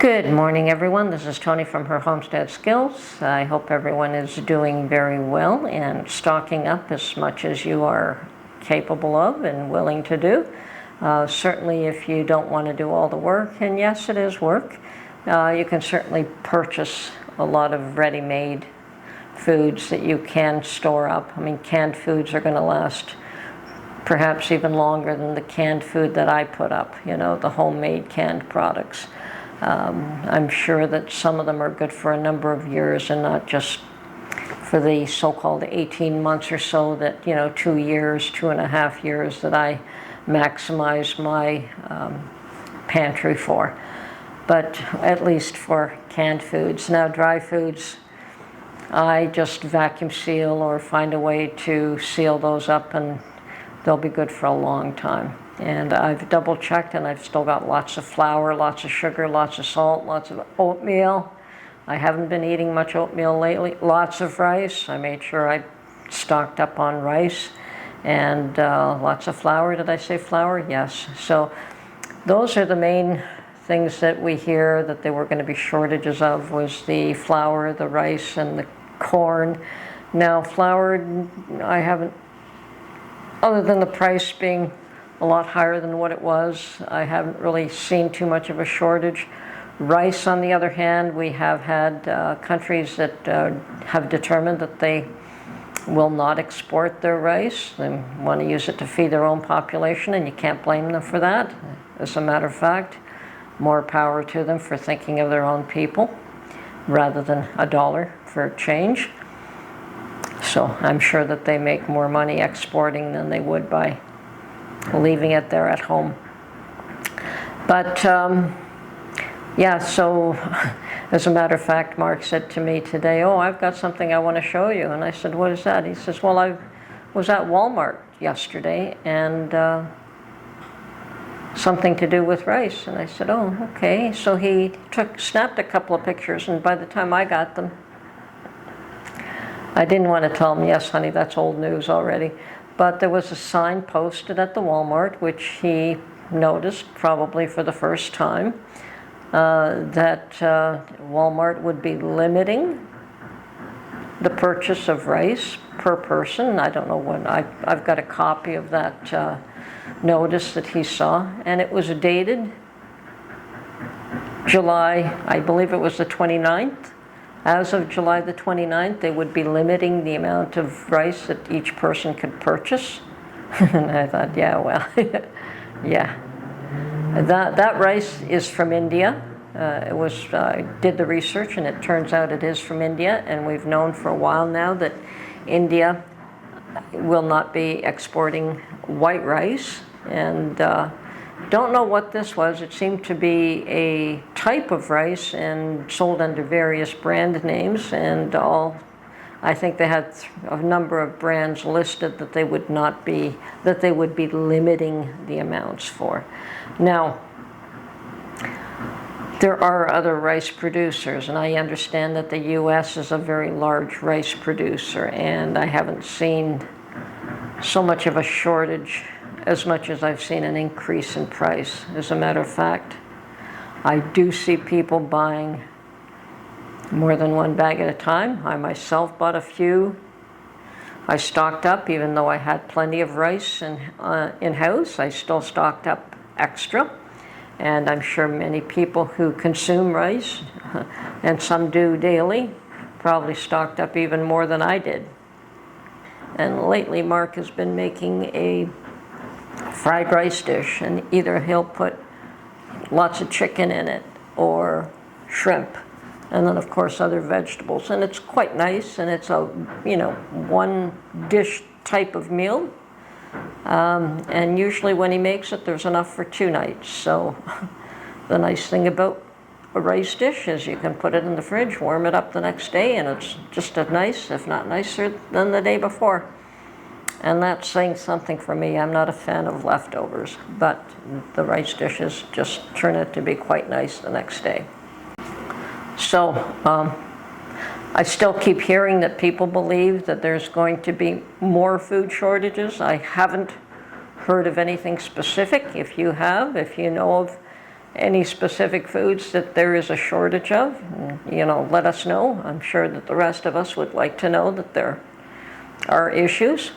Good morning, everyone. This is Tony from her Homestead Skills. I hope everyone is doing very well and stocking up as much as you are capable of and willing to do. Certainly if you don't want to do all the work, and yes, it is work, you can certainly purchase a lot of ready-made foods that you can store up. I mean, canned foods are going to last perhaps even longer than the canned food that I put up, you know, the homemade canned products. I'm sure that some of them are good for a number of years and not just for the so-called 18 months or so that, 2 years, 2.5 years that I maximize my pantry for. But at least for canned foods. Now, dry foods, I just vacuum seal or find a way to seal those up, and they'll be good for a long time. And I've double checked, and I've still got lots of flour, lots of sugar, lots of salt, lots of oatmeal. I haven't been eating much oatmeal lately. Lots of rice. I made sure I stocked up on rice. And lots of flour. Did I say flour? Yes. So those are the main things that we hear that there were going to be shortages of, was the flour, the rice, and the corn. Now, flour, I haven't, other than the price being a lot higher than what it was, I haven't really seen too much of a shortage. Rice, on the other hand, we have had countries that have determined that they will not export their rice. They want to use it to feed their own population, and you can't blame them for that. As a matter of fact, more power to them for thinking of their own people rather than a dollar for change. So I'm sure that they make more money exporting than they would by leaving it there at home. But yeah, so as a matter of fact, Mark said to me today, "Oh, I've got something I want to show you." And I said, "What is that?" He says, "Well, I was at Walmart yesterday, and something to do with rice." And I said, "Oh, okay." So he snapped a couple of pictures, and by the time I got them, I didn't want to tell him, "Yes, honey, that's old news already." But there was a sign posted at the Walmart, which he noticed probably for the first time, that Walmart would be limiting the purchase of rice per person. I don't know when. I've got a copy of that notice that he saw, and it was dated July, I believe it was the 29th. As of July the 29th, they would be limiting the amount of rice that each person could purchase. And I thought, yeah, well, yeah. That rice is from India. I did the research, and it turns out it is from India, and we've known for a while now that India will not be exporting white rice. And don't know what this was. It seemed to be a type of rice and sold under various brand names, and I think they had a number of brands listed that they would be limiting the amounts for. Now, there are other rice producers, and I understand that the U.S. is a very large rice producer, and I haven't seen so much of a shortage as much as I've seen an increase in price. As a matter of fact, I do see people buying more than one bag at a time. I myself bought a few. I stocked up, even though I had plenty of rice in-house. I still stocked up extra. And I'm sure many people who consume rice, and some do daily, probably stocked up even more than I did. And lately, Mark has been making a fried rice dish, and either he'll put lots of chicken in it or shrimp, and then of course other vegetables, and it's quite nice, and it's a one dish type of meal, and usually when he makes it, there's enough for 2 nights. So the nice thing about a rice dish is you can put it in the fridge, warm it up the next day, and it's just as nice, if not nicer, than the day before. And that's saying something for me. I'm not a fan of leftovers, but the rice dishes just turn out to be quite nice the next day. So I still keep hearing that people believe that there's going to be more food shortages. I haven't heard of anything specific. If you know of any specific foods that there is a shortage of, let us know. I'm sure that the rest of us would like to know that there are issues.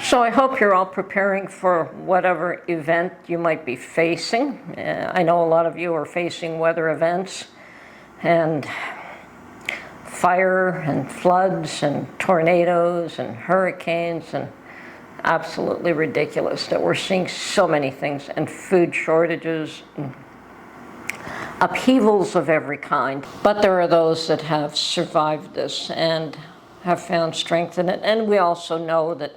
So I hope you're all preparing for whatever event you might be facing. I know a lot of you are facing weather events and fire and floods and tornadoes and hurricanes, and absolutely ridiculous that we're seeing so many things, and food shortages and upheavals of every kind. But there are those that have survived this and have found strength in it. And we also know that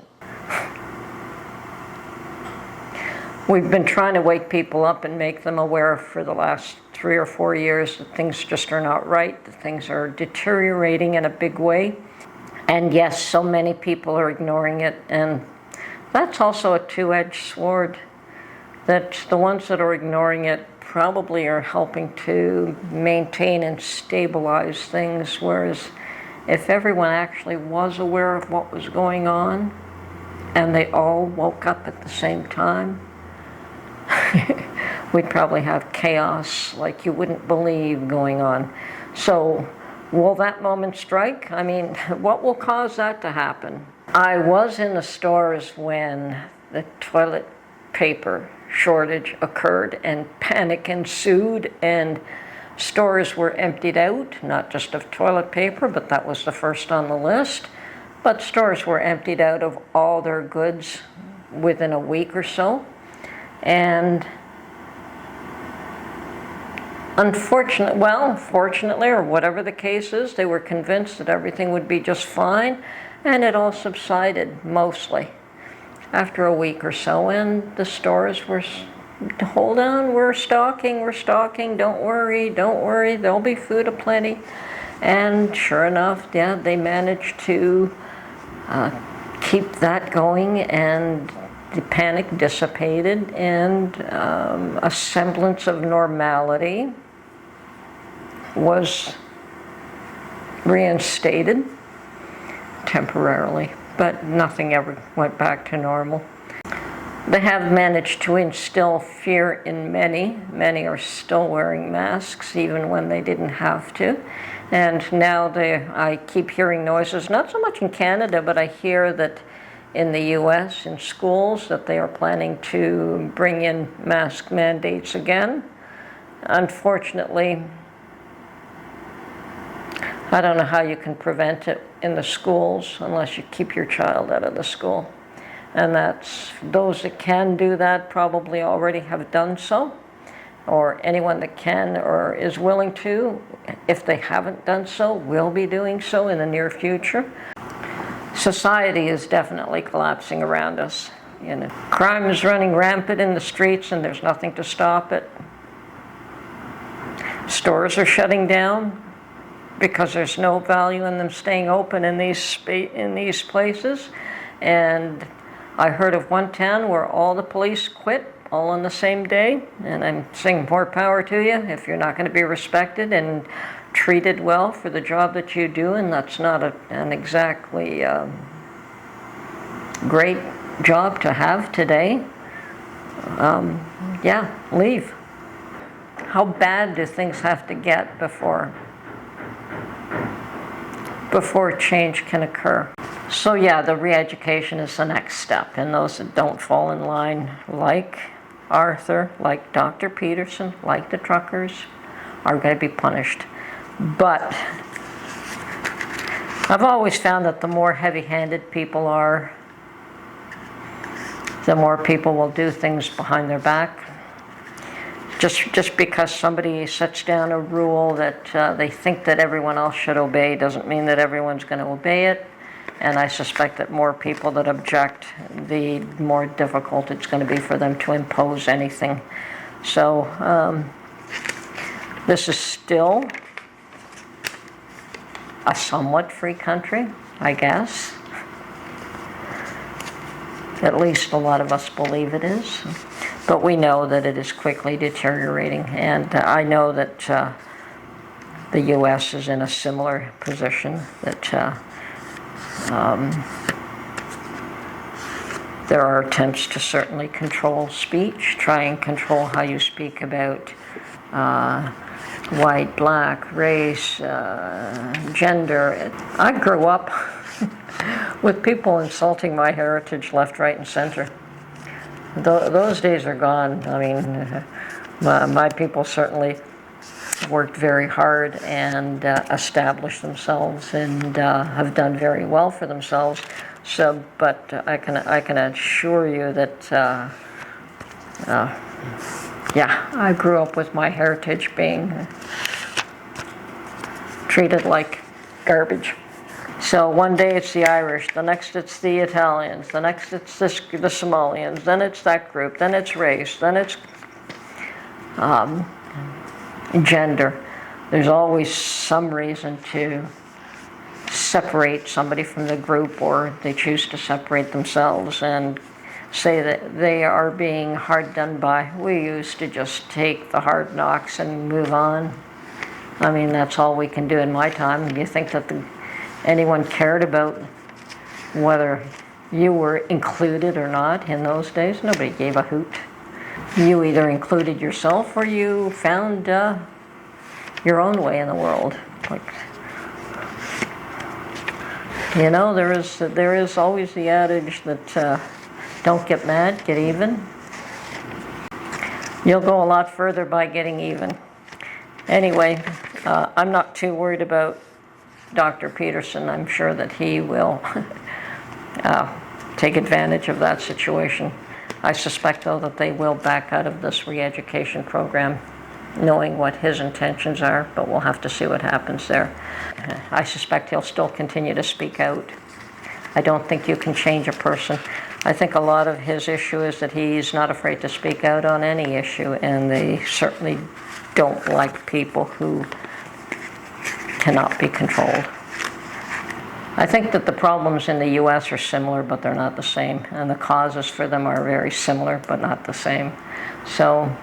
we've been trying to wake people up and make them aware for the last 3 or 4 years that things just are not right, that things are deteriorating in a big way. And yes, so many people are ignoring it, and that's also a two-edged sword, that the ones that are ignoring it probably are helping to maintain and stabilize things, whereas if everyone actually was aware of what was going on and they all woke up at the same time, we'd probably have chaos like you wouldn't believe going on. So will that moment strike? I mean, what will cause that to happen? I was in the stores when the toilet paper shortage occurred and panic ensued, and stores were emptied out, not just of toilet paper, but that was the first on the list. But stores were emptied out of all their goods within a week or so. And fortunately, or whatever the case is, they were convinced that everything would be just fine, and it all subsided mostly after a week or so, and the stores were, hold on, we're stocking, don't worry, there'll be food aplenty. And sure enough, yeah, they managed to keep that going, and the panic dissipated, and a semblance of normality was reinstated temporarily, but nothing ever went back to normal. They have managed to instill fear in many. Many are still wearing masks even when they didn't have to. And now I keep hearing noises, not so much in Canada, but I hear that in the US, in schools, that they are planning to bring in mask mandates again. Unfortunately, I don't know how you can prevent it in the schools unless you keep your child out of the school. And that's, those that can do that probably already have done so, or anyone that can or is willing to, if they haven't done so, will be doing so in the near future. Society is definitely collapsing around us. Crime is running rampant in the streets and there's nothing to stop it. Stores are shutting down because there's no value in them staying open in these places. And I heard of one town where all the police quit all on the same day, and I'm saying more power to you if you're not going to be respected and treated well for the job that you do, and that's not an exactly great job to have today. Yeah, leave. How bad do things have to get before change can occur? So yeah, the re-education is the next step, and those that don't fall in line, like Arthur, like Dr. Peterson, like the truckers, are going to be punished. But I've always found that the more heavy-handed people are, the more people will do things behind their back. Just because somebody sets down a rule that they think that everyone else should obey doesn't mean that everyone's going to obey it. And I suspect that more people that object, the more difficult it's going to be for them to impose anything. So this is still a somewhat free country, I guess. At least a lot of us believe it is. But we know that it is quickly deteriorating. And I know that the U.S. is in a similar position, that there are attempts to certainly control speech, try and control how you speak about white, black, race, gender. I grew up with people insulting my heritage left, right, and center. Those days are gone. I mean, my people certainly worked very hard and established themselves and have done very well for themselves. So, but I can assure you that, yeah, I grew up with my heritage being treated like garbage. So one day it's the Irish, the next it's the Italians, the next it's the Somalians, then it's that group, then it's race, then it's gender. There's always some reason to separate somebody from the group, or they choose to separate themselves and say that they are being hard done by. We used to just take the hard knocks and move on. I mean, that's all we can do in my time. Do you think that anyone cared about whether you were included or not in those days? Nobody gave a hoot. You either included yourself or you found your own way in the world. Like, you know, there is always the adage that don't get mad, get even. You'll go a lot further by getting even. Anyway, I'm not too worried about Dr. Peterson. I'm sure that he will take advantage of that situation. I suspect, though, that they will back out of this re-education program, knowing what his intentions are, but we'll have to see what happens there. I suspect he'll still continue to speak out. I don't think you can change a person. I think a lot of his issue is that he's not afraid to speak out on any issue, and they certainly don't like people who cannot be controlled. I think that the problems in the U.S. are similar, but they're not the same, and the causes for them are very similar, but not the same. So,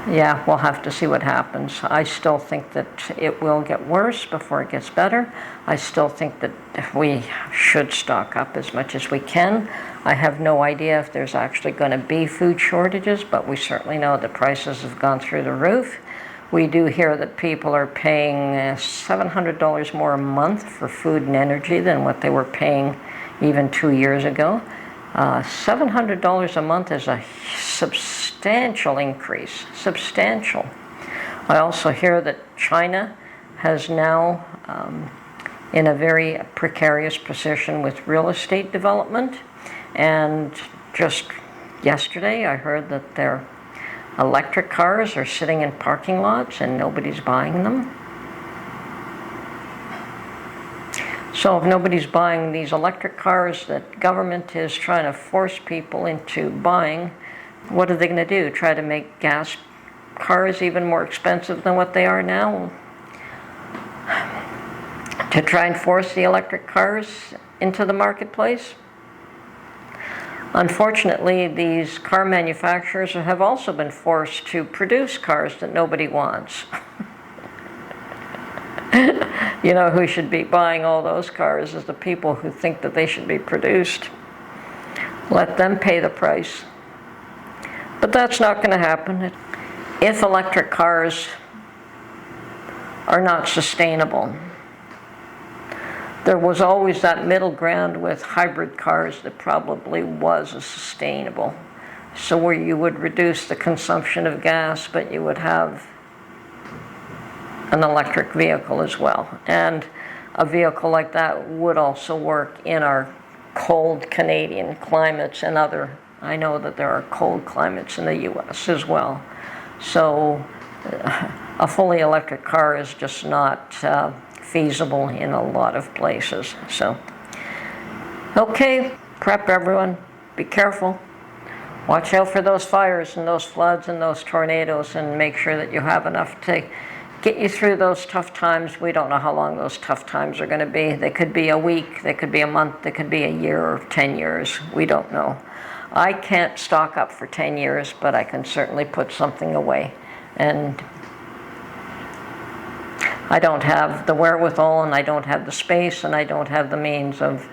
yeah, we'll have to see what happens. I still think that it will get worse before it gets better. I still think that we should stock up as much as we can. I have no idea if there's actually going to be food shortages, but we certainly know that prices have gone through the roof. We do hear that people are paying $700 more a month for food and energy than what they were paying even 2 years ago. $700 a month is a substantial increase, substantial. I also hear that China has now in a very precarious position with real estate development, and just yesterday I heard that their electric cars are sitting in parking lots and nobody's buying them. So if nobody's buying these electric cars that government is trying to force people into buying, what are they going to do? Try to make gas cars even more expensive than what they are now? To try and force the electric cars into the marketplace? Unfortunately, these car manufacturers have also been forced to produce cars that nobody wants. You know who should be buying all those cars is the people who think that they should be produced. Let them pay the price. But that's not going to happen. If electric cars are not sustainable, there was always that middle ground with hybrid cars that probably was sustainable. So where you would reduce the consumption of gas, but you would have an electric vehicle as well. And a vehicle like that would also work in our cold Canadian climates and other, I know that there are cold climates in the US as well. So a fully electric car is just not feasible in a lot of places. So, okay, prep everyone, be careful. Watch out for those fires and those floods and those tornadoes, and make sure that you have enough to get you through those tough times. We don't know how long those tough times are going to be. They could be a week, they could be a month, they could be a year or 10 years. We don't know. I can't stock up for 10 years, but I can certainly put something away. And I don't have the wherewithal, and I don't have the space, and I don't have the means of,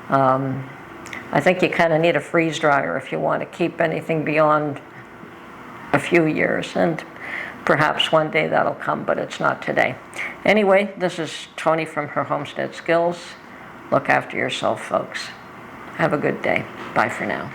I think you kind of need a freeze dryer if you want to keep anything beyond a few years. And Perhaps one day that'll come, but it's not today. Anyway, this is Tony from Her Homestead Skills. Look after yourself, folks. Have a good day. Bye for now.